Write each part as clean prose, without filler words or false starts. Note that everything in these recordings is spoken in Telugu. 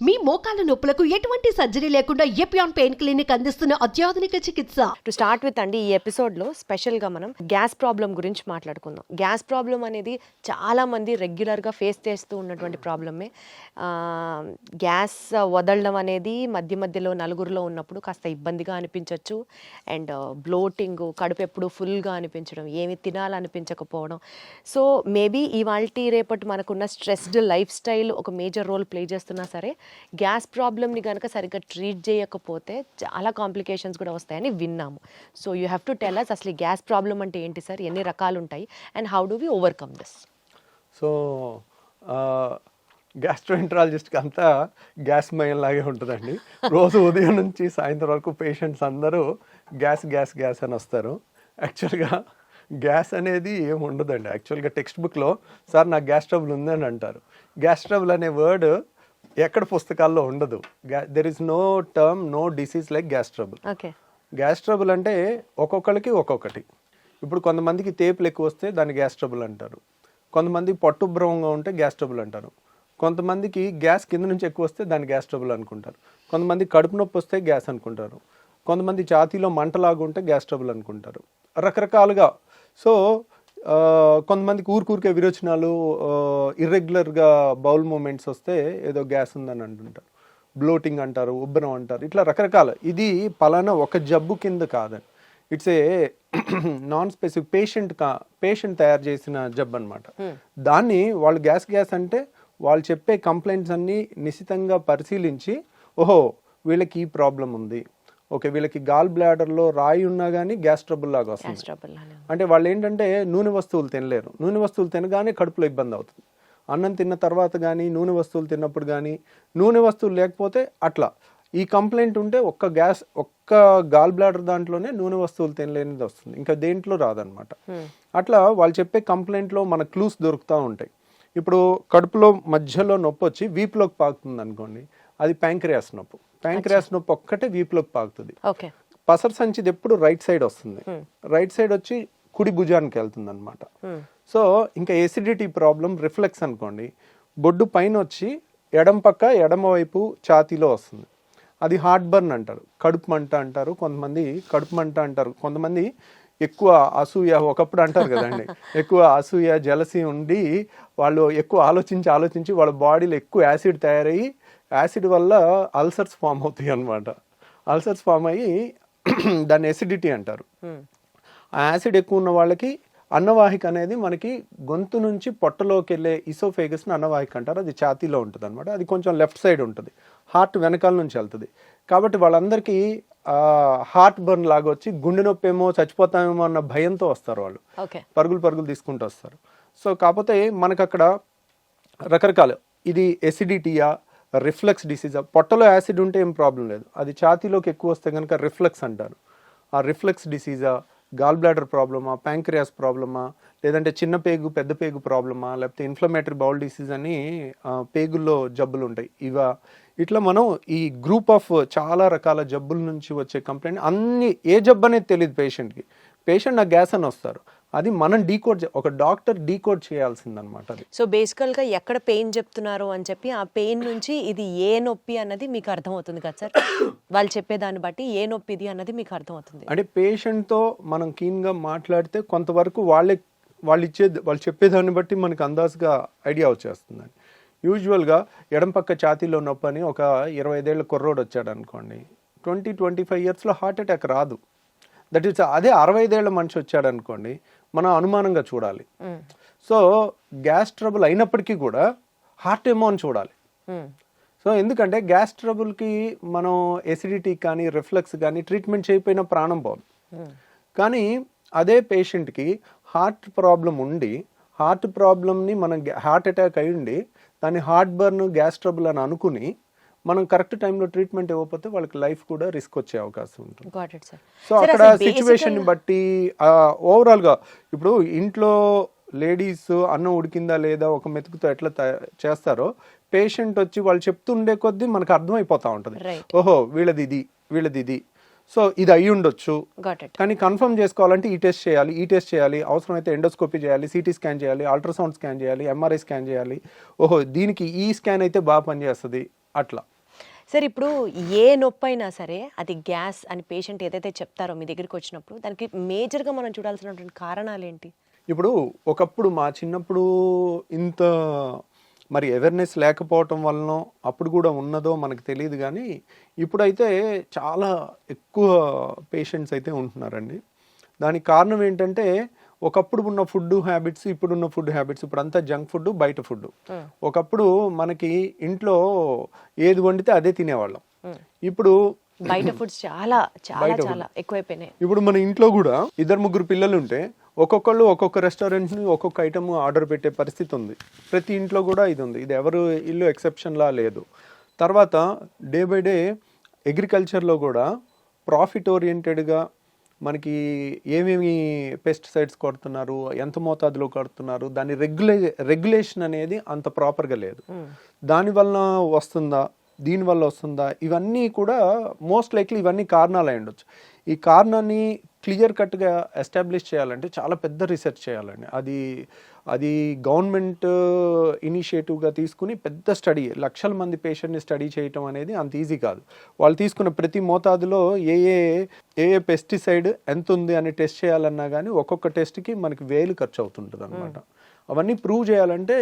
మీ మోకాల నొప్పులకు ఎటువంటి సర్జరీ లేకుండా ఎపియాన్ పెయిన్ క్లినిక్ అందిస్తున్న అత్యాధునిక చికిత్స. టు స్టార్ట్ విత్ అండి, ఈ ఎపిసోడ్లో స్పెషల్గా మనం గ్యాస్ ప్రాబ్లం గురించి మాట్లాడుకుందాం. గ్యాస్ ప్రాబ్లం అనేది చాలామంది రెగ్యులర్గా ఫేస్ చేస్తూ ఉన్నటువంటి ప్రాబ్లమే. గ్యాస్ వదలడం అనేది మధ్య మధ్యలో నలుగురిలో ఉన్నప్పుడు కాస్త ఇబ్బందిగా అనిపించవచ్చు. అండ్ బ్లోటింగ్, కడుపు ఎప్పుడు ఫుల్గా అనిపించడం, ఏమి తినాలనిపించకపోవడం. సో మేబీ ఇవాల్టి రేపటి మనకున్న స్ట్రెస్డ్ లైఫ్ స్టైల్ ఒక మేజర్ రోల్ ప్లే చేస్తున్నా సరే, గ్యాస్ ప్రాబ్లమ్ని కనుక సరిగ్గా ట్రీట్ చేయకపోతే చాలా కాంప్లికేషన్స్ కూడా వస్తాయని విన్నాము. So you have to tell us అసలు గ్యాస్ ప్రాబ్లం అంటే ఏంటి సార్, ఎన్ని రకాలు ఉంటాయి, and how do we overcome this? So గ్యాస్ట్రోఎంట్రాలజిస్ట్కి అంతా గ్యాస్ మయం లాగే ఉంటుందండి. రోజు ఉదయం నుంచి సాయంత్రం వరకు పేషెంట్స్ అందరూ గ్యాస్ గ్యాస్ గ్యాస్ అని వస్తారు. యాక్చువల్గా గ్యాస్ అనేది ఏమి ఉండదండి. యాక్చువల్గా టెక్స్ట్ బుక్లో సార్ నాకు గ్యాస్ ట్రబుల్ ఉందని అంటారు. గ్యాస్ ట్రబుల్ అనే వర్డ్ ఎక్కడ పుస్తకాల్లో ఉండదు. There is no term, no disease like gas trouble. Gas trouble అంటే ఒక్కొక్కరికి ఒక్కొక్కటి. ఇప్పుడు కొంతమందికి తేపులు ఎక్కువ వస్తే దాన్ని గ్యాస్ ట్రబుల్ అంటారు. కొంతమంది పట్టుభ్రమంగా ఉంటే గ్యాస్ ట్రబుల్ అంటారు. కొంతమందికి గ్యాస్ కింద నుంచి ఎక్కువ వస్తే దాన్ని గ్యాస్ ట్రబుల్ అనుకుంటారు. కొంతమంది కడుపు నొప్పి వస్తే గ్యాస్ అనుకుంటారు. కొంతమంది ఛాతీలో మంటలాగా ఉంటే గ్యాస్ ట్రబుల్ అనుకుంటారు. రకరకాలుగా. సో కొంతమందికి ఊరికే విరోచనాలు, ఇర్రెగ్యులర్గా బౌల్ మూమెంట్స్ వస్తే ఏదో గ్యాస్ ఉందని అంటుంటారు. బ్లోటింగ్ అంటారు, ఉబ్బరం అంటారు, ఇట్లా రకరకాల. ఇది పలానా ఒక జబ్బు కింద కాదని, it's a non specific patient తయారు చేసిన జబ్బు అనమాట. దాన్ని వాళ్ళు గ్యాస్ అంటే వాళ్ళు చెప్పే కంప్లైంట్స్ అన్నీ నిశితంగా పరిశీలించి, ఓహో వీళ్ళకి ఈ ప్రాబ్లం ఉంది, ఓకే వీళ్ళకి గాల్ బ్లాడర్లో రాయి ఉన్నా కానీ గ్యాస్ ట్రబుల్ లాగా వస్తుంది. అంటే వాళ్ళు ఏంటంటే నూనె వస్తువులు తినలేరు. నూనె వస్తువులు తినగానే కడుపులో ఇబ్బంది అవుతుంది. అన్నం తిన్న తర్వాత కానీ, నూనె వస్తువులు తిన్నప్పుడు కానీ, నూనె వస్తువులు లేకపోతే అట్లా. ఈ కంప్లైంట్ ఉంటే ఒక్క గాల్ బ్లాడర్ దాంట్లోనే నూనె వస్తువులు తినలేనిది వస్తుంది, ఇంకా దేంట్లో రాదనమాట. అట్లా వాళ్ళు చెప్పే కంప్లైంట్లో మన క్లూస్ దొరుకుతూ ఉంటాయి. ఇప్పుడు కడుపులో మధ్యలో నొప్పి వచ్చి వీపులోకి పాకుతుంది అనుకోండి, అది ప్యాంక్రియాస్ నొప్పి. ప్యాంక్రియాస్ నొప్పి ఒక్కటే వీపులోకి పాకుతుంది. పసర సంచిది ఎప్పుడు రైట్ సైడ్ వస్తుంది. రైట్ సైడ్ వచ్చి కుడి భుజానికి వెళ్తుంది అనమాట. సో ఇంకా ఎసిడిటీ ప్రాబ్లం, రిఫ్లెక్స్ అనుకోండి, బొడ్డు పైన వచ్చి ఎడమ వైపు ఛాతీలో వస్తుంది. అది హార్ట్ బర్న్ అంటారు, కడుపు మంట అంటారు. కొంతమంది కడుపు మంట అంటారు. కొంతమంది ఎక్కువ అసూయ, ఒకప్పుడు అంటారు కదండి, ఎక్కువ అసూయ జలసి ఉండి వాళ్ళు ఎక్కువ ఆలోచించి వాళ్ళ బాడీలో ఎక్కువ యాసిడ్ తయారయ్యి, యాసిడ్ వల్ల అల్సర్స్ ఫామ్ అవుతాయి అన్నమాట. అల్సర్స్ ఫామ్ అయ్యి దాన్ని ఎసిడిటీ అంటారు. ఆ యాసిడ్ ఎక్కువ ఉన్న వాళ్ళకి అన్నవాహిక అనేది మనకి గొంతు నుంచి పొట్టలోకి వెళ్ళే ఇసోఫేగస్ని అన్నవాహిక అంటారు. అది ఛాతీలో ఉంటుంది అనమాట. అది కొంచెం లెఫ్ట్ సైడ్ ఉంటుంది, హార్ట్ వెనకాల నుంచి వెళ్తుంది. కాబట్టి వాళ్ళందరికీ హార్ట్ బర్న్ లాగా వచ్చి గుండె నొప్పి ఏమో, చచ్చిపోతామేమో అన్న భయంతో వస్తారు. వాళ్ళు పరుగులు తీసుకుంటూ వస్తారు. సో కాకపోతే మనకు అక్కడ రకరకాలు, ఇది ఎసిడిటీయా, రిఫ్లెక్స్ డిసీజా. పొట్టలో యాసిడ్ ఉంటే ఏం ప్రాబ్లం లేదు, అది ఛాతీలోకి ఎక్కువ వస్తే కనుక రిఫ్లెక్స్ అంటారు. ఆ రిఫ్లెక్స్ డిసీజా, గాల్ బ్లాడర్ ప్రాబ్లమా, ప్యాంక్రియాస్ ప్రాబ్లమా, లేదంటే చిన్న పేగు పెద్ద పేగు ప్రాబ్లమా, లేకపోతే ఇన్ఫ్లమేటరీ బౌల్ డిసీజ్ అని పేగుల్లో జబ్బులు ఉంటాయి. ఇట్లా మనం ఈ గ్రూప్ ఆఫ్ చాలా రకాల జబ్బుల నుంచి వచ్చే కంప్లైంట్, అన్ని ఏ జబ్బు అనేది తెలియదు పేషెంట్కి. పేషెంట్ నాకు గ్యాస్ అని వస్తారు, అది మనం ఒక డాక్టర్ డీకోడ్ చేయాల్సిందనమాట. అది సో బేసికల్గా ఎక్కడ పెయిన్ చెప్తున్నారు అని చెప్పి ఆ పెయిన్ నుంచి ఇది ఏ నొప్పి అన్నది మీకు అర్థమవుతుంది కదా సార్? వాళ్ళు చెప్పేదాన్ని బట్టి ఏ నొప్పి ఇది అన్నది మీకు అర్థమవుతుంది. అంటే పేషెంట్తో మనం కీన్గా మాట్లాడితే కొంతవరకు వాళ్ళు చెప్పేదాన్ని బట్టి మనకు అందాజుగా ఐడియా వచ్చేస్తుందండి. యూజువల్గా ఎడం పక్క ఛాతీలో నొప్పి అని ఒక 25 ఏళ్ల కుర్రోడు వచ్చాడు అనుకోండి, 20-25 ఇయర్స్లో హార్ట్ అటాక్ రాదు. దట్ ఈస్ అదే 65 ఏళ్ల మనిషి వచ్చాడు అనుకోండి, మనం అనుమానంగా చూడాలి. సో గ్యాస్ ట్రబుల్ అయినప్పటికీ కూడా హార్ట్ ఏమో అని చూడాలి. సో ఎందుకంటే గ్యాస్ ట్రబుల్కి మనం ఎసిడిటీ కానీ రిఫ్లెక్స్ కానీ ట్రీట్మెంట్ చేయకపోయినా ప్రాణం పోదు. కానీ అదే పేషెంట్కి హార్ట్ ప్రాబ్లం ఉండి, హార్ట్ ప్రాబ్లమ్ని మనం హార్ట్ అటాక్ అయి ఉండి దాన్ని హార్ట్ బర్న్, గ్యాస్ ట్రబుల్ అని అనుకుని మనం కరెక్ట్ టైంలో ట్రీట్మెంట్ ఇవ్వకపోతే వాళ్ళకి లైఫ్ కూడా రిస్క్ వచ్చే అవకాశం ఉంటుంది. సో అక్కడ సిచ్యువేషన్ బట్టి ఓవరాల్గా ఇప్పుడు ఇంట్లో లేడీస్ అన్నం ఉడికిందా లేదా ఒక మెతుకుతో ఎట్లా చేస్తారో, పేషెంట్ వచ్చి వాళ్ళు చెప్తుండే కొద్దీ మనకు అర్థమైపోతా ఉంటుంది, ఓహో వీళ్ళది ఇది, సో ఇది అయ్యి ఉండొచ్చు. కానీ కన్ఫర్మ్ చేసుకోవాలంటే ఈ టెస్ట్ చేయాలి, అవసరమైతే ఎండోస్కోపీ చేయాలి, సిటీ స్కాన్ చేయాలి, అల్ట్రాసౌండ్ స్కాన్ చేయాలి, ఎంఆర్ఐ స్కాన్ చేయాలి. ఓహో దీనికి ఈ స్కాన్ అయితే బాగా పనిచేస్తుంది, అట్లా. సార్ ఇప్పుడు ఏ నొప్పి అయినా సరే అది గ్యాస్ అని పేషెంట్ ఏదైతే చెప్తారో మీ దగ్గరికి వచ్చినప్పుడు దానికి మేజర్గా మనం చూడాల్సినటువంటి కారణాలు ఏంటి? ఇప్పుడు ఒకప్పుడు మా చిన్నప్పుడు ఇంత మరి అవేర్నెస్ లేకపోవటం వలన అప్పుడు కూడా ఉన్నదో మనకు తెలియదు, కానీ ఇప్పుడైతే చాలా ఎక్కువ పేషెంట్స్ అయితే ఉంటున్నారండి. దానికి కారణం ఏంటంటే ఒకప్పుడు ఉన్న ఫుడ్ హ్యాబిట్స్, ఇప్పుడున్న ఫుడ్ హ్యాబిట్స్, ఇప్పుడు అంతా జంక్ ఫుడ్, బయట ఫుడ్. ఒకప్పుడు మనకి ఇంట్లో ఏది వండితే అదే తినేవాళ్ళం. ఇప్పుడు బయట ఫుడ్స్ చాలా చాలా చాలా ఎక్కువైపోయినాయి. ఇప్పుడు మన ఇంట్లో కూడా 2-3 పిల్లలు ఉంటే ఒక్కొక్కళ్ళు ఒక్కొక్క రెస్టారెంట్ ని ఒక్కొక్క ఐటమ్ ఆర్డర్ పెట్టే పరిస్థితి ఉంది. ప్రతి ఇంట్లో కూడా ఇది ఉంది. ఇది ఎవరు ఇల్లు ఎక్సెప్షన్లా లేదు. తర్వాత డే బై డే అగ్రికల్చర్లో కూడా ప్రాఫిట్ ఓరియంటెడ్గా మనకి ఏమేమి పెస్టిసైడ్స్ కొడుతున్నారు, ఎంత మోతాదులో కొడుతున్నారు, దాని రెగ్యులేషన్ అనేది అంత ప్రాపర్గా లేదు. దానివల్ల వస్తుందా, దీనివల్ల వస్తుందా, ఇవన్నీ కూడా మోస్ట్ లైక్లీ ఇవన్నీ కారణాలు అయి ఉండొచ్చు. ఈ కారణాన్ని క్లియర్ కట్గా ఎస్టాబ్లిష్ చేయాలంటే చాలా పెద్ద రీసెర్చ్ చేయాలండి. అది గవర్నమెంట్ ఇనిషియేటివ్గా తీసుకుని పెద్ద స్టడీ, లక్షల మంది పేషెంట్ని స్టడీ చేయటం అనేది అంత ఈజీ కాదు. వాళ్ళు తీసుకున్న ప్రతి మోతాదులో ఏ ఏ పెస్టిసైడ్ ఎంత ఉంది అని టెస్ట్ చేయాలన్నా కానీ ఒక్కొక్క టెస్ట్కి మనకి 1000 ఖర్చు అవుతుంటుంది అనమాట. అవన్నీ ప్రూవ్ చేయాలంటే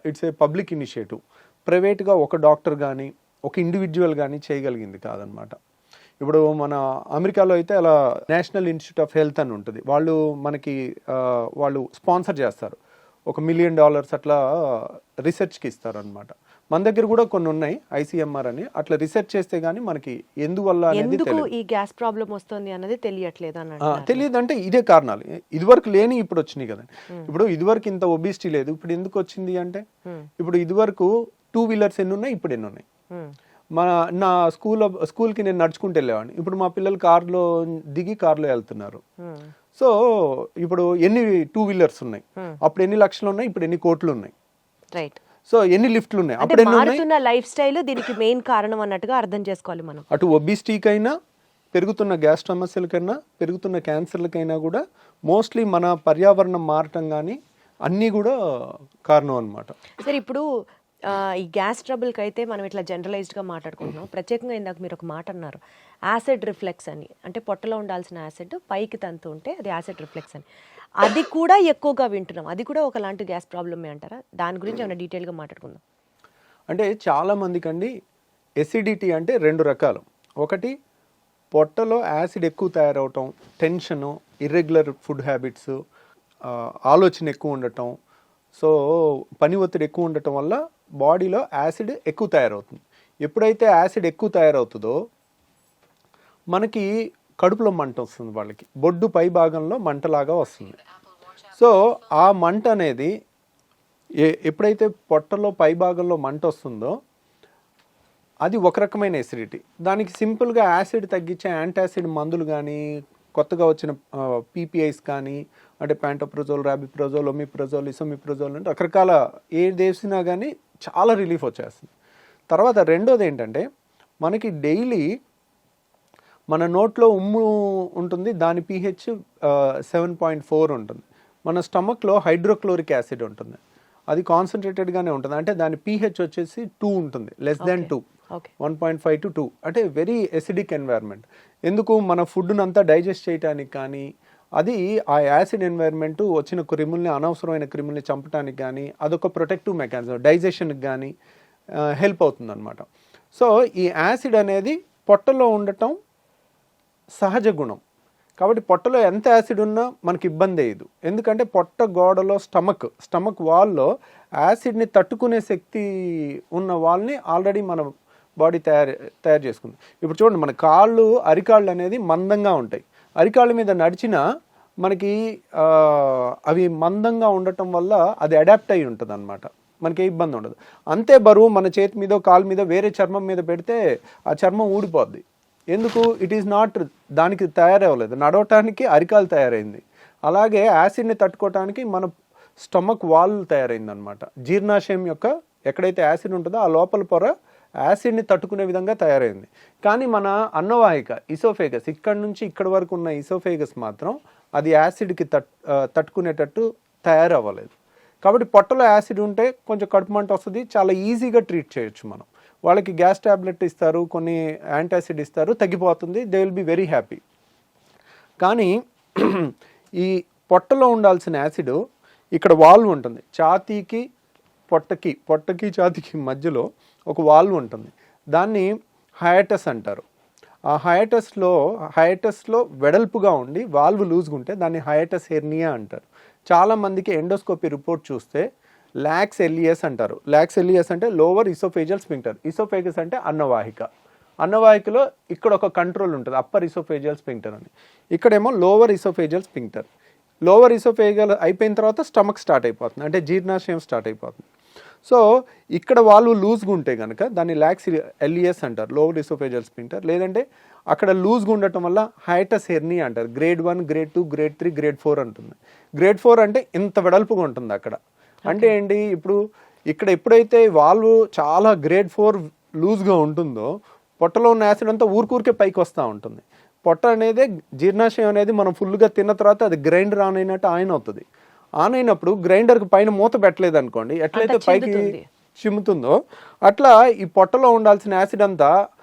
ఇట్స్ ఏ పబ్లిక్ ఇనిషియేటివ్. ప్రైవేట్గా ఒక డాక్టర్ కానీ ఒక ఇండివిజువల్ కానీ చేయగలిగింది కాదనమాట. ఇప్పుడు మన అమెరికాలో అయితే అలా నేషనల్ ఇన్స్టిట్యూట్ ఆఫ్ హెల్త్ అని ఉంటుంది. వాళ్ళు స్పాన్సర్ చేస్తారు. $1 మిలియన్ అట్లా రీసెర్చ్కి ఇస్తారు అనమాట. మన దగ్గర కూడా కొన్ని ఉన్నాయి, ICMR అని. అట్లా రీసెర్చ్ చేస్తే గానీ మనకి ఎందువల్ల అనేది ఈ గ్యాస్ ప్రాబ్లం వస్తుంది అన్నది తెలియట్లేదు అన్నట్టు. తెలియదు అంటే ఇదే కారణాలు. ఇదివరకు లేని ఇప్పుడు వచ్చినాయి కదండి. ఇప్పుడు ఇదివరకు ఇంత ఒబిసిటీ లేదు, ఇప్పుడు ఎందుకు వచ్చింది అంటే ఇప్పుడు ఇదివరకు 2 వీలర్స్ ఎన్ని ఉన్నాయి, ఇప్పుడు ఎన్ని ఉన్నాయి. నా స్కూల్కి నేను నడుచుకుంటూ వెళ్ళేవాడిని. ఇప్పుడు మా పిల్లలు కార్లో దిగి కార్లో వెళ్తున్నారు. సో ఇప్పుడు ఎన్ని 2 వీలర్స్ ఉన్నాయి, అప్పుడు ఎన్ని లక్షలు ఉన్నాయి, ఇప్పుడు ఎన్ని కోట్లు ఉన్నాయి. రైట్. సో ఎన్ని లిఫ్ట్లు ఉన్నాయి, అప్పుడు ఎన్ని ఉన్నాయి. మారుతున్న లైఫ్ స్టైల్ దీనికి మెయిన్ కారణం అన్నట్టుగా అర్థం చేసుకోవాలి మనం. అటు ఒబిసిటీకైనా, పెరుగుతున్న గ్యాస్ సమస్యలకైనా, పెరుగుతున్న క్యాన్సర్లకైనా కూడా మోస్ట్లీ మన పర్యావరణం మారటం కానీ అన్నీ కూడా కారణం అనమాట. సరే ఇప్పుడు ఈ గ్యాస్ ట్రబుల్కి అయితే మనం ఇట్లా జనరలైజ్డ్గా మాట్లాడుకుంటున్నాం. ప్రత్యేకంగా ఇందాక మీరు ఒక మాట అన్నారు, యాసిడ్ రిఫ్లెక్స్ అని. అంటే పొట్టలో ఉండాల్సిన యాసిడ్ పైకి తంతు ఉంటే అది యాసిడ్ రిఫ్లెక్స్ అని. అది కూడా ఎక్కువగా వింటున్నాం. అది కూడా ఒకలాంటి గ్యాస్ ప్రాబ్లమే అంటారా? దాని గురించి ఏమైనా డీటెయిల్గా మాట్లాడుకుందాం. అంటే చాలా మందికి అండి ఎసిడిటీ అంటే 2 రకాలు. ఒకటి పొట్టలో యాసిడ్ ఎక్కువ తయారవటం, టెన్షను, ఇర్రెగ్యులర్ ఫుడ్ హ్యాబిట్స్, ఆలోచన ఎక్కువ ఉండటం, సో పని ఒత్తిడి ఎక్కువ ఉండటం వల్ల బాడీలో యాసిడ్ ఎక్కువ తయారవుతుంది. ఎప్పుడైతే యాసిడ్ ఎక్కువ తయారవుతుందో మనకి కడుపులో మంట వస్తుంది, వాళ్ళకి బొడ్డు పై భాగంలో మంటలాగా వస్తుంది. సో ఆ మంట అనేది ఎప్పుడైతే పొట్టలో పై భాగంలో మంట వస్తుందో అది ఒక రకమైన ఎసిడిటీ. దానికి సింపుల్గా యాసిడ్ తగ్గించే యాంటాసిడ్ మందులు కానీ, కొత్తగా వచ్చిన PPIs కానీ, అంటే ప్యాంటోప్రజోల్, రాబిప్రజోల్, ఒమిప్రజోల్, ఇసోమిప్రజోల్ అంటే రకరకాల ఏది వేసినా కానీ చాలా రిలీఫ్ వచ్చేస్తుంది. తర్వాత రెండోది ఏంటంటే మనకి డైలీ మన నోట్లో ఉమ్ము ఉంటుంది, దాని pH 7.4 ఉంటుంది. మన స్టమక్లో హైడ్రోక్లోరిక్ యాసిడ్ ఉంటుంది, అది కాన్సన్ట్రేటెడ్గానే ఉంటుంది. అంటే దాని pH వచ్చేసి 2 ఉంటుంది, లెస్ దాన్ 2, 1.5 to 2. అంటే వెరీ ఎసిడిక్ ఎన్వైర్న్మెంట్. ఎందుకు మన ఫుడ్ను అంతా డైజెస్ట్ చేయడానికి కానీ, అది ఆ యాసిడ్ ఎన్వైర్న్మెంట్ వచ్చిన క్రిముల్ని, అనవసరమైన క్రిముల్ని చంపడానికి కానీ అదొక ప్రొటెక్టివ్ మెకానిజం, డైజెషన్కి కానీ హెల్ప్ అవుతుంది అనమాట. సో ఈ యాసిడ్ అనేది పొట్టలో ఉండటం సహజ గుణం. కాబట్టి పొట్టలో ఎంత యాసిడ్ ఉన్నా మనకి ఇబ్బంది అయ్యదు. ఎందుకంటే పొట్ట గోడలో స్టమక్ వాల్లో యాసిడ్ని తట్టుకునే శక్తి ఉన్న వాళ్ళని ఆల్రెడీ మన బాడీ తయారు చేసుకుంది. ఇప్పుడు చూడండి, మన అరికాళ్ళు అనేది మందంగా ఉంటాయి. అరికాళ్ళ మీద నడిచినా మనకి అవి మందంగా ఉండటం వల్ల అది అడాప్ట్ అయి ఉంటుంది అనమాట, మనకి ఏ ఇబ్బంది ఉండదు. అంతే బరువు మన చేతి మీద, కాలు మీద, వేరే చర్మం మీద పెడితే ఆ చర్మం ఊడిపోద్ది. ఎందుకు? ఇట్ ఈస్ నాట్, దానికి తయారవ్వలేదు, నడవటానికి అరికాలు తయారైంది. అలాగే యాసిడ్ని తట్టుకోవటానికి మన స్టమక్ వాల్ తయారైంది అనమాట. జీర్ణాశయం యొక్క ఎక్కడైతే యాసిడ్ ఉంటుందో ఆ లోపల పొర యాసిడ్ని తట్టుకునే విధంగా తయారైంది. కానీ మన అన్నవాహిక, ఇసోఫేగస్, ఇక్కడ నుంచి ఇక్కడ వరకు ఉన్న ఇసోఫేగస్ మాత్రం అది యాసిడ్కి తట్టుకునేటట్టు తయారవ్వలేదు. కాబట్టి పొట్టలో యాసిడ్ ఉంటే కొంచెం కడుపు మంట వస్తుంది, చాలా ఈజీగా ట్రీట్ చేయొచ్చు మనం. వాళ్ళకి గ్యాస్ ట్యాబ్లెట్ ఇస్తారు, కొన్ని యాంటాసిడ్ ఇస్తారు, తగ్గిపోతుంది, they will be very happy. కానీ ఈ పొట్టలో ఉండాల్సిన యాసిడ్ ఇక్కడ వాల్వ్ ఉంటుంది, ఛాతీకి పొట్టకి ఛాతీకి మధ్యలో ఒక వాల్వ్ ఉంటుంది, దాన్ని హయాటస్ అంటారు. ఆ హయాటస్లో వెడల్పుగా ఉండి వాల్వ్ లూజ్గా ఉంటే దాన్ని హయాటస్ హెర్నియా అంటారు. చాలామందికి ఎండోస్కోపీ రిపోర్ట్ చూస్తే లాక్స్ ఎలియస్ అంటారు. లాక్స్ ఎలియస్ అంటే లోవర్ ఇసోఫేజియల్ స్పింక్టర్. ఇసోఫేగస్ అంటే అన్నవాహికలో ఇక్కడ ఒక కంట్రోల్ ఉంటుంది, అప్పర్ ఇసోఫేజియల్ స్పింక్టర్ అని. ఇక్కడేమో lower oesophageal sphincter. Lower oesophageal అయిపోయిన తర్వాత స్టమక్ స్టార్ట్ అయిపోతుంది, అంటే జీర్ణాశయం స్టార్ట్ అయిపోతుంది. సో ఇక్కడ వాళ్ళు లూజ్గా ఉంటే కనుక దాన్ని లాక్స్ ఎలియస్ అంటారు, లోవర్ ఇసోఫేజియల్ స్పింక్టర్. లేదంటే అక్కడ లూజ్గా ఉండటం వల్ల హైటస్ హెర్నియా అంటారు. గ్రేడ్ 1, గ్రేడ్ 2, గ్రేడ్ 3, గ్రేడ్ 4 ఉంటుంది. గ్రేడ్ 4 అంటే ఇంత వెడల్పుగా ఉంటుంది అక్కడ. అంటే ఏంటి, ఇప్పుడు ఇక్కడ ఎప్పుడైతే వాల్వ్ చాలా గ్రేడ్ 4 లూజ్గా ఉంటుందో పొట్టలో ఉన్న యాసిడ్ అంతా ఊరికే పైకి వస్తూ ఉంటుంది. పొట్ట అనేది జీర్ణాశయం అనేది మనం ఫుల్గా తిన్న తర్వాత అది గ్రైండర్ ఆన్ అయినట్టు ఆన్ అవుతుంది. ఆన్ అయినప్పుడు గ్రైండర్కి పైన మూత పెట్టలేదు అనుకోండి, ఎట్లయితే పైకి చిమ్ముతుందో అట్లా ఈ పొట్టలో ఉండాల్సిన యాసిడ్ అంతా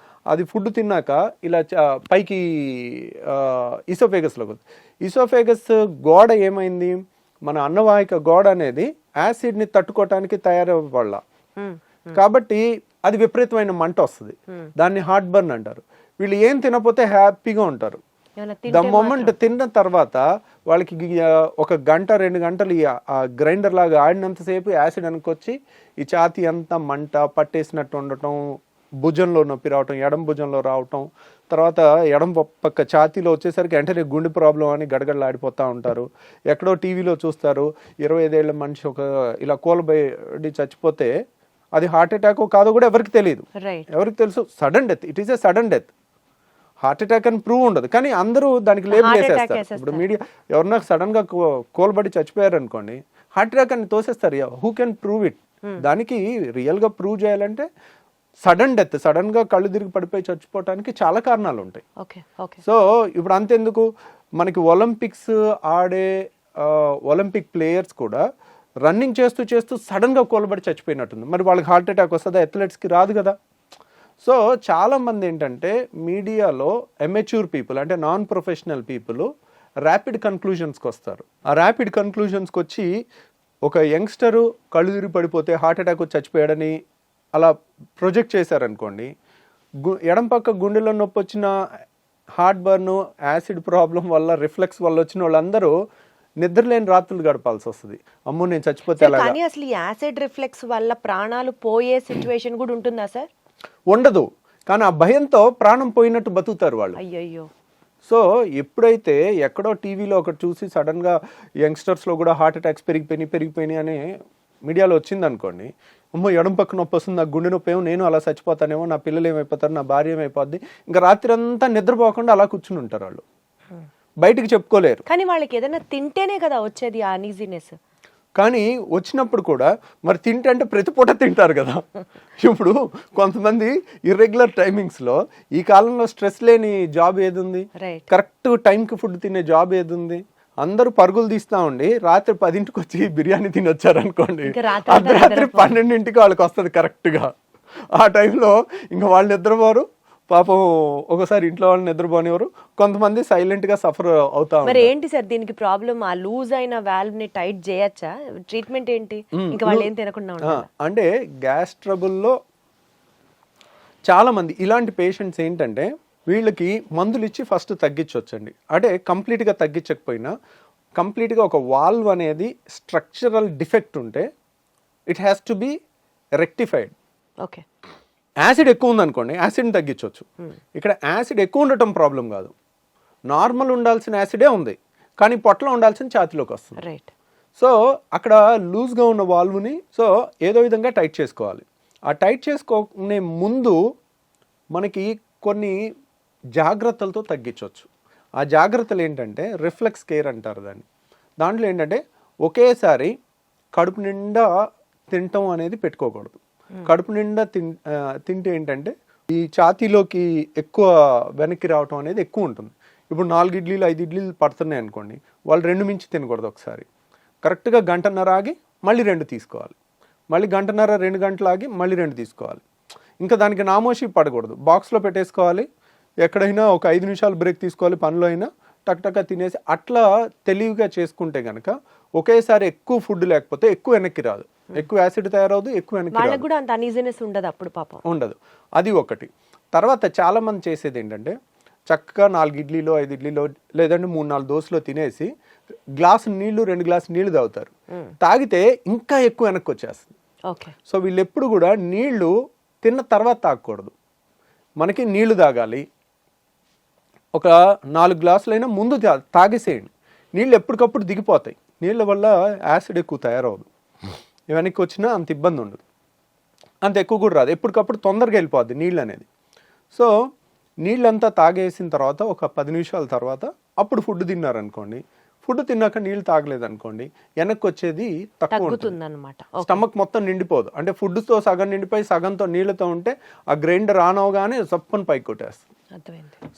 అది ఫుడ్ తిన్నాక ఇలా పైకి ఇసోఫేగస్లోకి వస్తుంది. ఇసోఫేగస్ గోడ ఏమైంది, మన అన్నవాహిక గోడ అనేది యాసిడ్ని తట్టుకోవటానికి తయారవ్వాల, కాబట్టి అది విపరీతమైన మంట వస్తుంది, దాన్ని హార్ట్ బర్న్ అంటారు. వీళ్ళు ఏం తినకపోతే హ్యాపీగా ఉంటారు. ద మొమెంట్ తిన్న తర్వాత వాళ్ళకి ఒక గంట 2 గంటలు ఆ గ్రైండర్ లాగా ఆడినంతసేపు యాసిడ్ అనుకొచ్చి ఈ ఛాతీ అంతా మంట పట్టేసినట్టు ఉండటం, భుజంలో నొప్పి రావటం, ఎడం భుజంలో రావటం, తర్వాత ఎడం పక్క ఛాతీలో వచ్చేసరికి వెంటనే గుండె ప్రాబ్లం అని గడగడలాడిపోతూ ఉంటారు. ఎక్కడో టీవీలో చూస్తారు 25 ఏళ్ల మనిషి ఒక ఇలా కూలబడి చచ్చిపోతే అది హార్ట్ అటాక్ కాదో కూడా ఎవరికి తెలియదు. ఎవరికి తెలుసు, sudden death, it is a sudden death. Heart attack అని ప్రూవ్ ఉండదు, కానీ అందరూ దానికి లేబుల్ వేసేస్తారు. ఇప్పుడు మీడియా ఎవరన్నా సడన్ గా కోల్బడి చచ్చిపోయారు అనుకోండి, హార్ట్ అటాక్ అని తోసేస్తారు. Who can prove it? దానికి రియల్ గా ప్రూవ్ చేయాలంటే సడన్ డెత్, సడన్ గా కళ్ళు తిరిగి పడిపోయి చచ్చిపోవటానికి చాలా కారణాలు ఉంటాయి. సో ఇప్పుడు అంతెందుకు, మనకి ఒలింపిక్స్ ఆడే ఒలింపిక్ ప్లేయర్స్ కూడా రన్నింగ్ చేస్తూ సడన్ గా కోల్బడి చచ్చిపోయినట్టుంది. మరి వాళ్ళకి హార్ట్ అటాక్ వస్తుందా? అథ్లెట్స్కి రాదు కదా. సో చాలామంది ఏంటంటే మీడియాలో ఎమెచ్యూర్ పీపుల్, అంటే నాన్ ప్రొఫెషనల్ పీపుల్ ర్యాపిడ్ కన్క్లూజన్స్కి వస్తారు. ఆ ర్యాపిడ్ కన్క్లూజన్స్కి వచ్చి ఒక యంగ్స్టరు కళ్ళు తిరిగి పడిపోతే హార్ట్ అటాక్ వచ్చి చచ్చిపోయాడని అలా ప్రొజెక్ట్ చేశారనుకోండి, ఎడం పక్క గుండెలో నొప్పి వచ్చిన హార్ట్ బర్న్, యాసిడ్ ప్రాబ్లం వల్ల, రిఫ్లెక్స్ వల్ల వచ్చిన వాళ్ళందరూ నిద్రలేని రాత్రులు గడపాల్సి వస్తుంది. అమ్మో నేను చచ్చిపోతే ఎలా. కానీ అసలు ఈ యాసిడ్ రిఫ్లెక్స్ వల్ల ప్రాణాలు పోయే సిచ్యువేషన్ కూడా ఉంటుందా సార్? ఉండదు, కానీ ఆ భయంతో ప్రాణం పోయినట్టు బతుకుతారు వాళ్ళు. అయ్యయ్యో. సో ఎప్పుడైతే ఎక్కడో టీవీలో ఒకటి చూసి సడన్గా యంగ్స్టర్స్లో కూడా హార్ట్ అటాక్స్ పెరిగిపోయినాయి అని మీడియాలో వచ్చింది అనుకోండి, అమ్మో ఎడం పక్క నొప్పి వస్తుంది, నాకు గుండె నొప్పి ఏమో, నేను అలా చచ్చిపోతానేమో, నా పిల్లలు ఏమైపోతారు, నా భార్య ఏమైపోద్ది, ఇంకా రాత్రి అంతా నిద్రపోకుండా అలా కూర్చుని ఉంటారు వాళ్ళు, బయటికి చెప్పుకోలేరు. కానీ వాళ్ళకి ఏదైనా తింటేనే కదా వచ్చేది ఆ అనీజీనెస్. కానీ వచ్చినప్పుడు కూడా మరి తింటే అంటే ప్రతి పూట తింటారు కదా. ఇప్పుడు కొంతమంది ఇర్రెగ్యులర్ టైమింగ్స్లో, ఈ కాలంలో స్ట్రెస్ లేని జాబ్ ఏది ఉంది, కరెక్ట్ టైంకి ఫుడ్ తినే జాబ్ ఏది ఉంది? అందరూ పరుగులు తీస్తా ఉండి రాత్రి 10ంటికి వచ్చి బిర్యానీ తినొచ్చారనుకోండి, అర్ధరాత్రి 12ంటికి వాళ్ళకి వస్తుంది కరెక్ట్గా. ఆ టైంలో ఇంకా వాళ్ళు నిద్రపోరు, పాపం ఒకసారి ఇంట్లో వాళ్ళు నిద్రపోనివారు, కొంతమంది సైలెంట్ గా సఫర్ అవుతా. మరి ఏంటి సార్ దీనికి ప్రాబ్లం? ఆ లూజ్ అయిన వాల్వ్ ని టైట్ చేయొచ్చా? ట్రీట్మెంట్ ఏంటి? ఇంకా వాళ్ళు ఏం తినకుండా ఉంటారు అంటే గ్యాస్ ట్రబుల్లో చాలా మంది ఇలాంటి పేషెంట్స్ ఏంటంటే వీళ్ళకి మందులు ఇచ్చి ఫస్ట్ తగ్గించవచ్చండి. అంటే కంప్లీట్గా తగ్గించకపోయినా కంప్లీట్గా ఒక వాల్వ్ అనేది స్ట్రక్చరల్ డిఫెక్ట్ ఉంటే it has to be rectified. Okay. Acid ఎక్కువ ఉందనుకోండి, యాసిడ్ని తగ్గించవచ్చు. ఇక్కడ యాసిడ్ ఎక్కువ ఉండటం ప్రాబ్లం కాదు, నార్మల్ ఉండాల్సిన యాసిడే ఉంది, కానీ పొట్టలో ఉండాల్సిన ఛాతీలోకి వస్తుంది. రైట్. సో అక్కడ లూజ్గా ఉన్న వాల్వ్ని సో ఏదో విధంగా టైట్ చేసుకోవాలి. ఆ టైట్ చేసుకునే ముందు మనకి కొన్ని జాగ్రత్తలతో తగ్గించవచ్చు. ఆ జాగ్రత్తలు ఏంటంటే రిఫ్లెక్స్ కేర్ అంటారు దాన్ని. దాంట్లో ఏంటంటే ఒకేసారి కడుపు నిండా తినటం అనేది పెట్టుకోకూడదు. కడుపు నిండా తింటే ఏంటంటే ఈ ఛాతీలోకి ఎక్కువ వెనక్కి రావటం అనేది ఎక్కువ ఉంటుంది. ఇప్పుడు 4 ఇడ్లీలు 5 ఇడ్లీలు పడుతున్నాయి అనుకోండి, వాళ్ళు 2 మించి తినకూడదు. ఒకసారి కరెక్ట్గా 1.5 గంట ఆగి మళ్ళీ 2 తీసుకోవాలి, మళ్ళీ 1.5 2 గంటలు ఆగి మళ్ళీ 2 తీసుకోవాలి. ఇంకా దానికి నామోషి పడకూడదు, బాక్స్లో పెట్టేసుకోవాలి, ఎక్కడైనా ఒక 5 నిమిషాలు బ్రేక్ తీసుకోవాలి, పనిలో అయినా టక్ తినేసి అట్లా తెలివిగా చేసుకుంటే కనుక ఒకేసారి ఎక్కువ ఫుడ్ లేకపోతే ఎక్కువ వెనక్కి రాదు, ఎక్కువ యాసిడ్ తయారవదు, ఎక్కువ వెనక్కి వాళ్ళకి రాదు, కూడా అంత అన్ఈజీనెస్ ఉండదు అప్పుడు పాపం. ఉండదు. అది ఒకటి. తర్వాత చాలా మంది చేసేది ఏంటంటే చక్కగా 4 ఇడ్లీలో 5 ఇడ్లీలో లేదంటే 3-4 దోశలో తినేసి గ్లాసు నీళ్లు 2 గ్లాసు నీళ్లు తాగుతారు. తాగితే ఇంకా ఎక్కువ వెనక్కి వచ్చేస్తుంది. ఓకే. సో వీళ్ళు ఎప్పుడు కూడా నీళ్లు తిన్న తర్వాత తాగకూడదు, మనకి నీళ్లు తాగాలి. ఒక 4 గ్లాసులైనా ముందు తాగేసేయండి, నీళ్ళు ఎప్పటికప్పుడు దిగిపోతాయి, నీళ్ళ వల్ల యాసిడ్ ఎక్కువ తయారవదు, వెనక్కి వచ్చినా అంత ఇబ్బంది ఉండదు, అంత ఎక్కువ కూడా రాదు, ఎప్పటికప్పుడు తొందరగా వెళ్ళిపోద్ది నీళ్ళు అనేది. సో నీళ్ళంతా తాగేసిన తర్వాత ఒక 10 నిమిషాల తర్వాత అప్పుడు ఫుడ్ తిన్నారనుకోండి, ఫుడ్ తిన్నాక నీళ్ళు తాగలేదనుకోండి, వెనక్కి వచ్చేది తక్కువ ఉంటుంది అన్నమాట. స్టమక్ మొత్తం నిండిపోదు. అంటే ఫుడ్తో సగం నిండిపోయి సగంతో నీళ్ళతో ఉంటే ఆ గ్రైండర్ ఆన్ అవగానే సప్పని పైకి కొట్టేస్తుంది.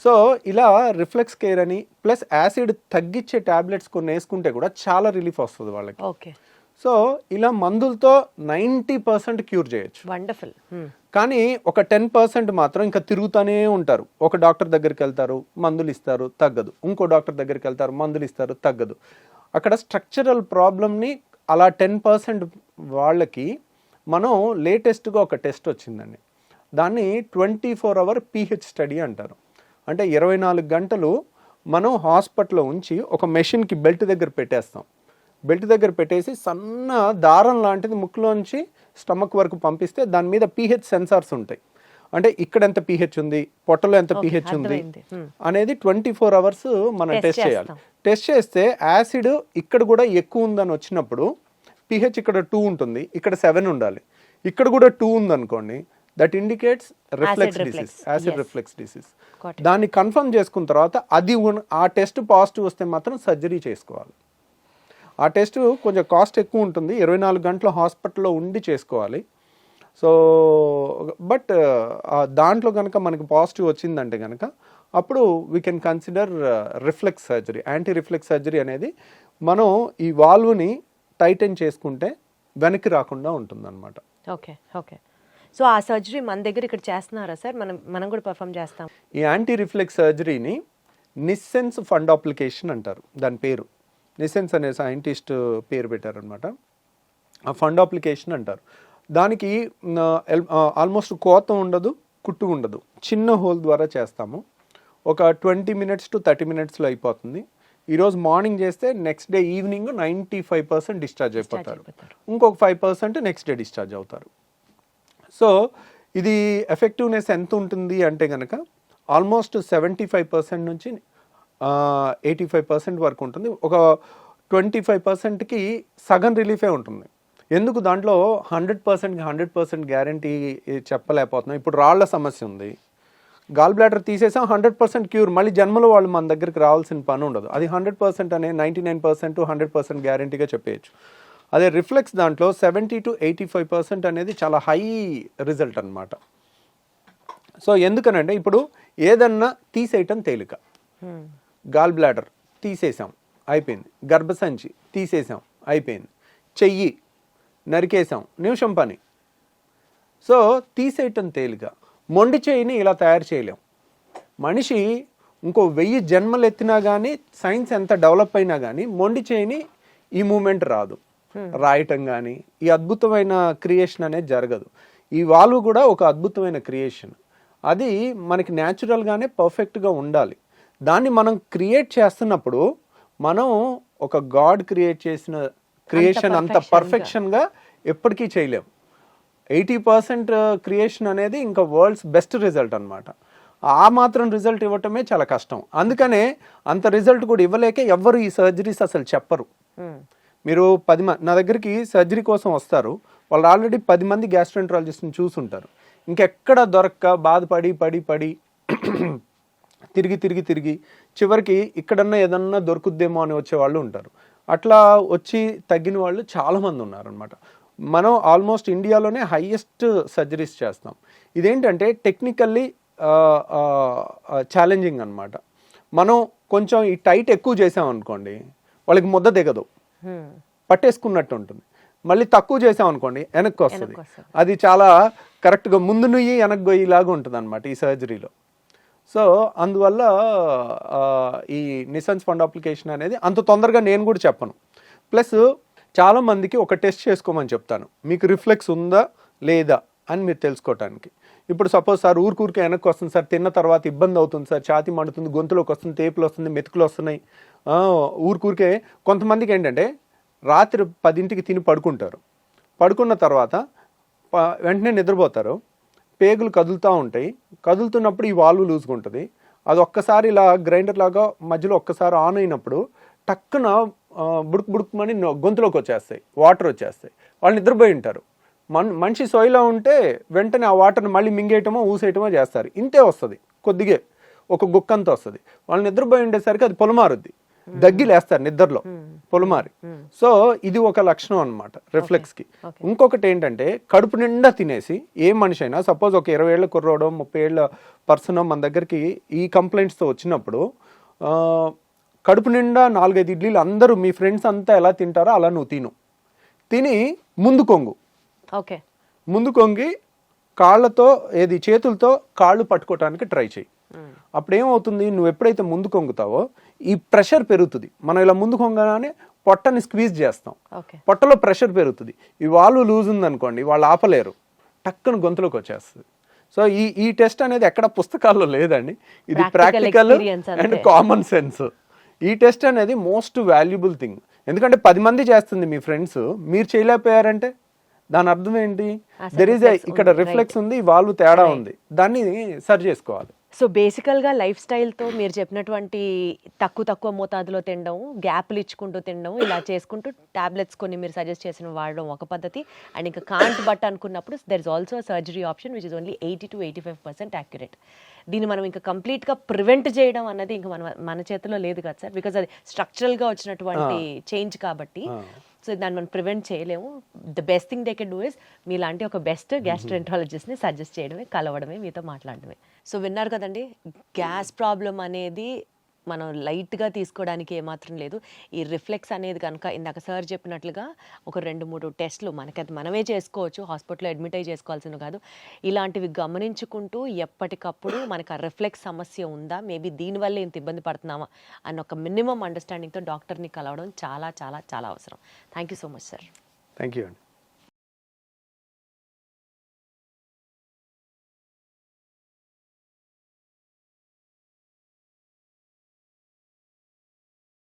సో ఇలా రిఫ్లెక్స్ కేర్ అని ప్లస్ యాసిడ్ తగ్గించే టాబ్లెట్స్ కొన్ని వేసుకుంటే కూడా చాలా రిలీఫ్ వస్తుంది వాళ్ళకి. ఓకే. సో ఇలా మందులతో 90% క్యూర్ చేయొచ్చు. వండర్ఫుల్. కానీ ఒక 10% మాత్రం ఇంకా తిరుగుతూనే ఉంటారు. ఒక డాక్టర్ దగ్గరికి వెళ్తారు, మందులు ఇస్తారు, తగ్గదు, ఇంకో డాక్టర్ దగ్గరికి వెళ్తారు, మందులు ఇస్తారు, తగ్గదు. అక్కడ స్ట్రక్చరల్ ప్రాబ్లమ్ని అలా 10% వాళ్ళకి మనం లేటెస్ట్గా ఒక టెస్ట్ వచ్చిందండి, దాన్ని 24 hour pH స్టడీ అంటారు. అంటే 24 గంటలు మనం హాస్పిటల్లో ఉంచి ఒక మెషిన్కి బెల్ట్ దగ్గర పెట్టేస్తాం, బెల్ట్ దగ్గర పెట్టేసి సన్న దారం లాంటిది ముక్కులోంచి స్టమక్ వరకు పంపిస్తే దాని మీద pH సెన్సార్స్ ఉంటాయి. అంటే ఇక్కడ ఎంత pH ఉంది, పొట్టలో ఎంత pH ఉంది అనేది 24 hours మనం టెస్ట్ చేయాలి. టెస్ట్ చేస్తే యాసిడ్ ఇక్కడ కూడా ఎక్కువ ఉందని వచ్చినప్పుడు pH ఇక్కడ 2 ఉంటుంది, ఇక్కడ 7 ఉండాలి, ఇక్కడ కూడా 2 ఉందనుకోండి, that indicates reflex disease, acid reflex disease. దాన్ని కన్ఫర్మ్ చేసుకున్న తర్వాత అది ఆ టెస్ట్ పాజిటివ్ వస్తే మాత్రం సర్జరీ చేసుకోవాలి. ఆ టెస్ట్ కొంచెం కాస్ట్ ఎక్కువ ఉంటుంది, 24 గంటల హాస్పిటల్లో ఉండి చేసుకోవాలి. సో బట్ దాంట్లో కనుక మనకి పాజిటివ్ వచ్చిందంటే కనుక అప్పుడు we can consider reflex surgery. Anti reflex surgery అనేది మనం ఈ వాల్వ్ని టైటన్ చేసుకుంటే వెనక్కి రాకుండా ఉంటుందన్నమాట. ఓకే. ఓకే. సో ఆ సర్జరీ మన దగ్గర ఇక్కడ చేస్తున్నారా సార్? మనం కూడా పర్ఫామ్ చేస్తాం. ఈ యాంటీ రిఫ్లెక్స్ సర్జరీని నిస్సెన్స్ ఫండ్ అప్లికేషన్ అంటారు. దాని పేరు నిస్సెన్స్ అనే సైంటిస్ట్ పేరు పెట్టారనమాట. ఆ ఫండ్ అప్లికేషన్ అంటారు. దానికి ఆల్మోస్ట్ కోత ఉండదు, కుట్టు ఉండదు, చిన్న హోల్ ద్వారా చేస్తాము. ఒక 20 minutes to 30 minutesలో అయిపోతుంది. ఈరోజు మార్నింగ్ చేస్తే నెక్స్ట్ డే ఈవినింగ్ 95% డిశ్చార్జ్ అయిపోతారు, ఇంకొక 5% నెక్స్ట్ డే డిశ్చార్జ్ అవుతారు. సో ఇది ఎఫెక్టివ్నెస్ ఎంత ఉంటుంది అంటే కనుక ఆల్మోస్ట్ 75% నుంచి 85% వరకు ఉంటుంది. ఒక 25%కి సగం రిలీఫే ఉంటుంది. ఎందుకు దాంట్లో 100% గ్యారంటీ చెప్పలేకపోతున్నాం. ఇప్పుడు రాళ్ల సమస్య ఉంది, గాల్ బ్లాడర్ తీసేసాం, 100% క్యూర్, మళ్ళీ జన్మలో వాళ్ళు మన దగ్గరికి రావాల్సిన పని ఉండదు. అది 100% అనే 99% 100% గ్యారంటీగా చెప్పేయచ్చు. అదే రిఫ్లెక్స్ దాంట్లో 70 to 85% అనేది చాలా హై రిజల్ట్ అనమాట. సో ఎందుకనంటే ఇప్పుడు ఏదన్నా తీసేయటం తేలిక, గాల్ బ్లాడర్ తీసేసాం అయిపోయింది, గర్భసంచి తీసేసాం అయిపోయింది, చెయ్యి నరికేసాం నిమిషం పని. సో తీసేయటం తేలిక, మొండి చెయ్యిని ఇలా తయారు చేయలేం. మనిషి ఇంకో 1000 జన్మలు ఎత్తినా కానీ, సైన్స్ ఎంత డెవలప్ అయినా కానీ మొండి చెయ్యిని ఈ మూమెంట్ రాదు, రాయటం కానీ ఈ అద్భుతమైన క్రియేషన్ అనేది జరగదు. ఈ వాల్వ్ కూడా ఒక అద్భుతమైన క్రియేషన్, అది మనకి న్యాచురల్గానే పర్ఫెక్ట్గా ఉండాలి. దాన్ని మనం క్రియేట్ చేస్తున్నప్పుడు మనం ఒక గాడ్ క్రియేట్ చేసిన క్రియేషన్ అంత పర్ఫెక్షన్గా ఎప్పటికీ చేయలేం. 80% క్రియేషన్ అనేది ఇంకా వరల్డ్స్ బెస్ట్ రిజల్ట్ అనమాట. ఆ మాత్రం రిజల్ట్ ఇవ్వటమే చాలా కష్టం. అందుకనే అంత రిజల్ట్ కూడా ఇవ్వలేక ఎవ్వరు ఈ సర్జరీస్ అసలు చెప్పరు. మీరు 10 మంది నా దగ్గరికి సర్జరీ కోసం వస్తారు, వాళ్ళు ఆల్రెడీ 10 మంది గ్యాస్ట్రోఎంట్రాలజిస్ట్ని చూసుంటారు. ఇంకెక్కడ దొరక్క బాధపడి పడి పడి తిరిగి చివరికి ఇక్కడన్నా ఏదన్నా దొరుకుద్దేమో అని వచ్చే వాళ్ళు ఉంటారు. అట్లా వచ్చి తగ్గిన వాళ్ళు చాలామంది ఉన్నారనమాట. మనం ఆల్మోస్ట్ ఇండియాలోనే హైయెస్ట్ సర్జరీస్ చేస్తాం. ఇదేంటంటే టెక్నికల్లీ ఛాలెంజింగ్ అనమాట. మనం కొంచెం ఈ టైట్ ఎక్కువ చేసామనుకోండి వాళ్ళకి ముద్ద దిగదు, పట్టేసుకున్నట్టు ఉంటుంది. మళ్ళీ తక్కువ చేసాం అనుకోండి వెనక్కి వస్తుంది. వెనక్కి వస్తది. అది చాలా కరెక్ట్గా ముందు నుయ్యి వెనక్కి గొయ్యిలాగా ఉంటుంది అనమాట ఈ సర్జరీలో. సో అందువల్ల ఈ నిసన్స్ ఫండాప్లికేషన్ అనేది అంత తొందరగా నేను కూడా చెప్పను. ప్లస్ చాలా మందికి ఒక టెస్ట్ చేసుకోమని చెప్తాను, మీకు రిఫ్లెక్స్ ఉందా లేదా అని మీరు తెలుసుకోవటానికి. ఇప్పుడు సపోజ్ సార్ ఊరికే వెనక్కి వస్తుంది సార్, తిన్న తర్వాత ఇబ్బంది అవుతుంది సార్, ఛాతీ మండుతుంది, గొంతులోకి వస్తుంది, తేపులు వస్తుంది, మెతుకులు వస్తున్నాయి. ఊరికే కొంతమందికి ఏంటంటే రాత్రి 10ంటికి తిని పడుకుంటారు, పడుకున్న తర్వాత వెంటనే నిద్రపోతారు, పేగులు కదులుతూ ఉంటాయి, కదులుతున్నప్పుడు ఈ వాల్వ్ లూజ్గా ఉంటుంది, అది ఒక్కసారి ఇలా గ్రైండర్ లాగా మధ్యలో ఒక్కసారి ఆన్ అయినప్పుడు టక్కున బుడుకు బుడుకుమని గొంతులోకి వచ్చేస్తాయి, వాటర్ వచ్చేస్తాయి. వాళ్ళు నిద్రపోయి ఉంటారు. మనిషి సోయిలో ఉంటే వెంటనే ఆ వాటర్ని మళ్ళీ మింగేయటమో ఊసేయటమో చేస్తారు. ఇంతే వస్తుంది, కొద్దిగా ఒక గుక్కంతా వస్తుంది. వాళ్ళు నిద్రపోయి ఉండేసరికి అది పొలమారుద్ది, దగ్గిలేస్తారు నిద్రలో పొలమారి. సో ఇది ఒక లక్షణం అనమాట రిఫ్లెక్స్కి. ఇంకొకటి ఏంటంటే కడుపు నిండా తినేసి ఏ మనిషి అయినా, సపోజ్ ఒక 20 ఏళ్ళ కుర్రోడో 30 ఏళ్ళ పర్సన్ మన దగ్గరికి ఈ కంప్లైంట్స్తో వచ్చినప్పుడు, కడుపు నిండా 4-5 ఇడ్లీలు అందరూ మీ ఫ్రెండ్స్ అంతా ఎలా తింటారో అలా నువ్వు తిని ముందు కొంగు, ఓకే, ముందు కొంగి కాళ్ళతో చేతులతో కాళ్ళు పట్టుకోవటానికి ట్రై చేయి. అప్పుడు ఏమవుతుంది, నువ్వు ఎప్పుడైతే ముందు కొంగుతావో ఈ ప్రెషర్ పెరుగుతుంది. మనం ఇలా ముందు కొంగగానే పొట్టని స్క్వీజ్ చేస్తాం, పొట్టలో ప్రెషర్ పెరుగుతుంది. ఈ వాల్వ్ లూజ్ ఉందనుకోండి, వాళ్ళు ఆపలేరు, టక్కున గొంతులోకి వచ్చేస్తుంది. సో ఈ టెస్ట్ అనేది ఎక్కడ పుస్తకాల్లో లేదండి, ఇది ప్రాక్టికల్ అండ్ కామన్ సెన్స్. ఈ టెస్ట్ అనేది మోస్ట్ వాల్యుబుల్ థింగ్. ఎందుకంటే 10 మంది చేస్తుంది మీ ఫ్రెండ్స్, మీరు చేయలేకపోయారంటే దాని అర్థం ఏంటి, ఇక్కడ రిఫ్లెక్స్ ఉంది, వాల్వ్ తేడా ఉంది, దాన్ని సరి చేసుకోవాలి. సో బేసికల్గా లైఫ్ స్టైల్తో మీరు చెప్పినటువంటి తక్కువ మోతాదులో తినడం, గ్యాప్లు ఇచ్చుకుంటూ తినడం, ఇలా చేసుకుంటూ టాబ్లెట్స్ కొన్ని మీరు సజెస్ట్ చేసిన వాడడం ఒక పద్ధతి. అండ్ ఇంకా కాంట్ బట్ అనుకున్నప్పుడు there is also surgery option which is only 80 to 85% accurate. దీన్ని మనం ఇంకా కంప్లీట్గా ప్రివెంట్ చేయడం అన్నది ఇంకా మన చేతిలో లేదు కదా సార్, బికాజ్ అది స్ట్రక్చరల్గా వచ్చినటువంటి చేంజ్ కాబట్టి. సో దాన్ని మనం ప్రివెంట్ చేయలేము. The best thing they can do is మీలాంటి ఒక బెస్ట్ గ్యాస్ట్రెంటాలజిస్ట్ని సజెస్ట్ చేయడమే, కలవడమే, మీతో మాట్లాడడమే. సో విన్నారు కదండి, గ్యాస్ ప్రాబ్లం అనేది మనం లైట్గా తీసుకోవడానికి ఏమాత్రం లేదు. ఈ రిఫ్లెక్స్ అనేది కనుక ఇందాక సార్ చెప్పినట్లుగా ఒక 2-3 టెస్ట్లు మనకి మనమే చేసుకోవచ్చు, హాస్పిటల్లో అడ్మిట్ అయ్యి చేసుకోవాల్సిన కాదు. ఇలాంటివి గమనించుకుంటూ ఎప్పటికప్పుడు మనకు ఆ రిఫ్లెక్స్ సమస్య ఉందా, మేబీ దీనివల్ల ఇంత ఇబ్బంది పడుతున్నామా అన్న ఒక మినిమం అండర్స్టాండింగ్తో డాక్టర్ని కలవడం చాలా చాలా చాలా అవసరం. Thank you so much sir. Thank you అండి.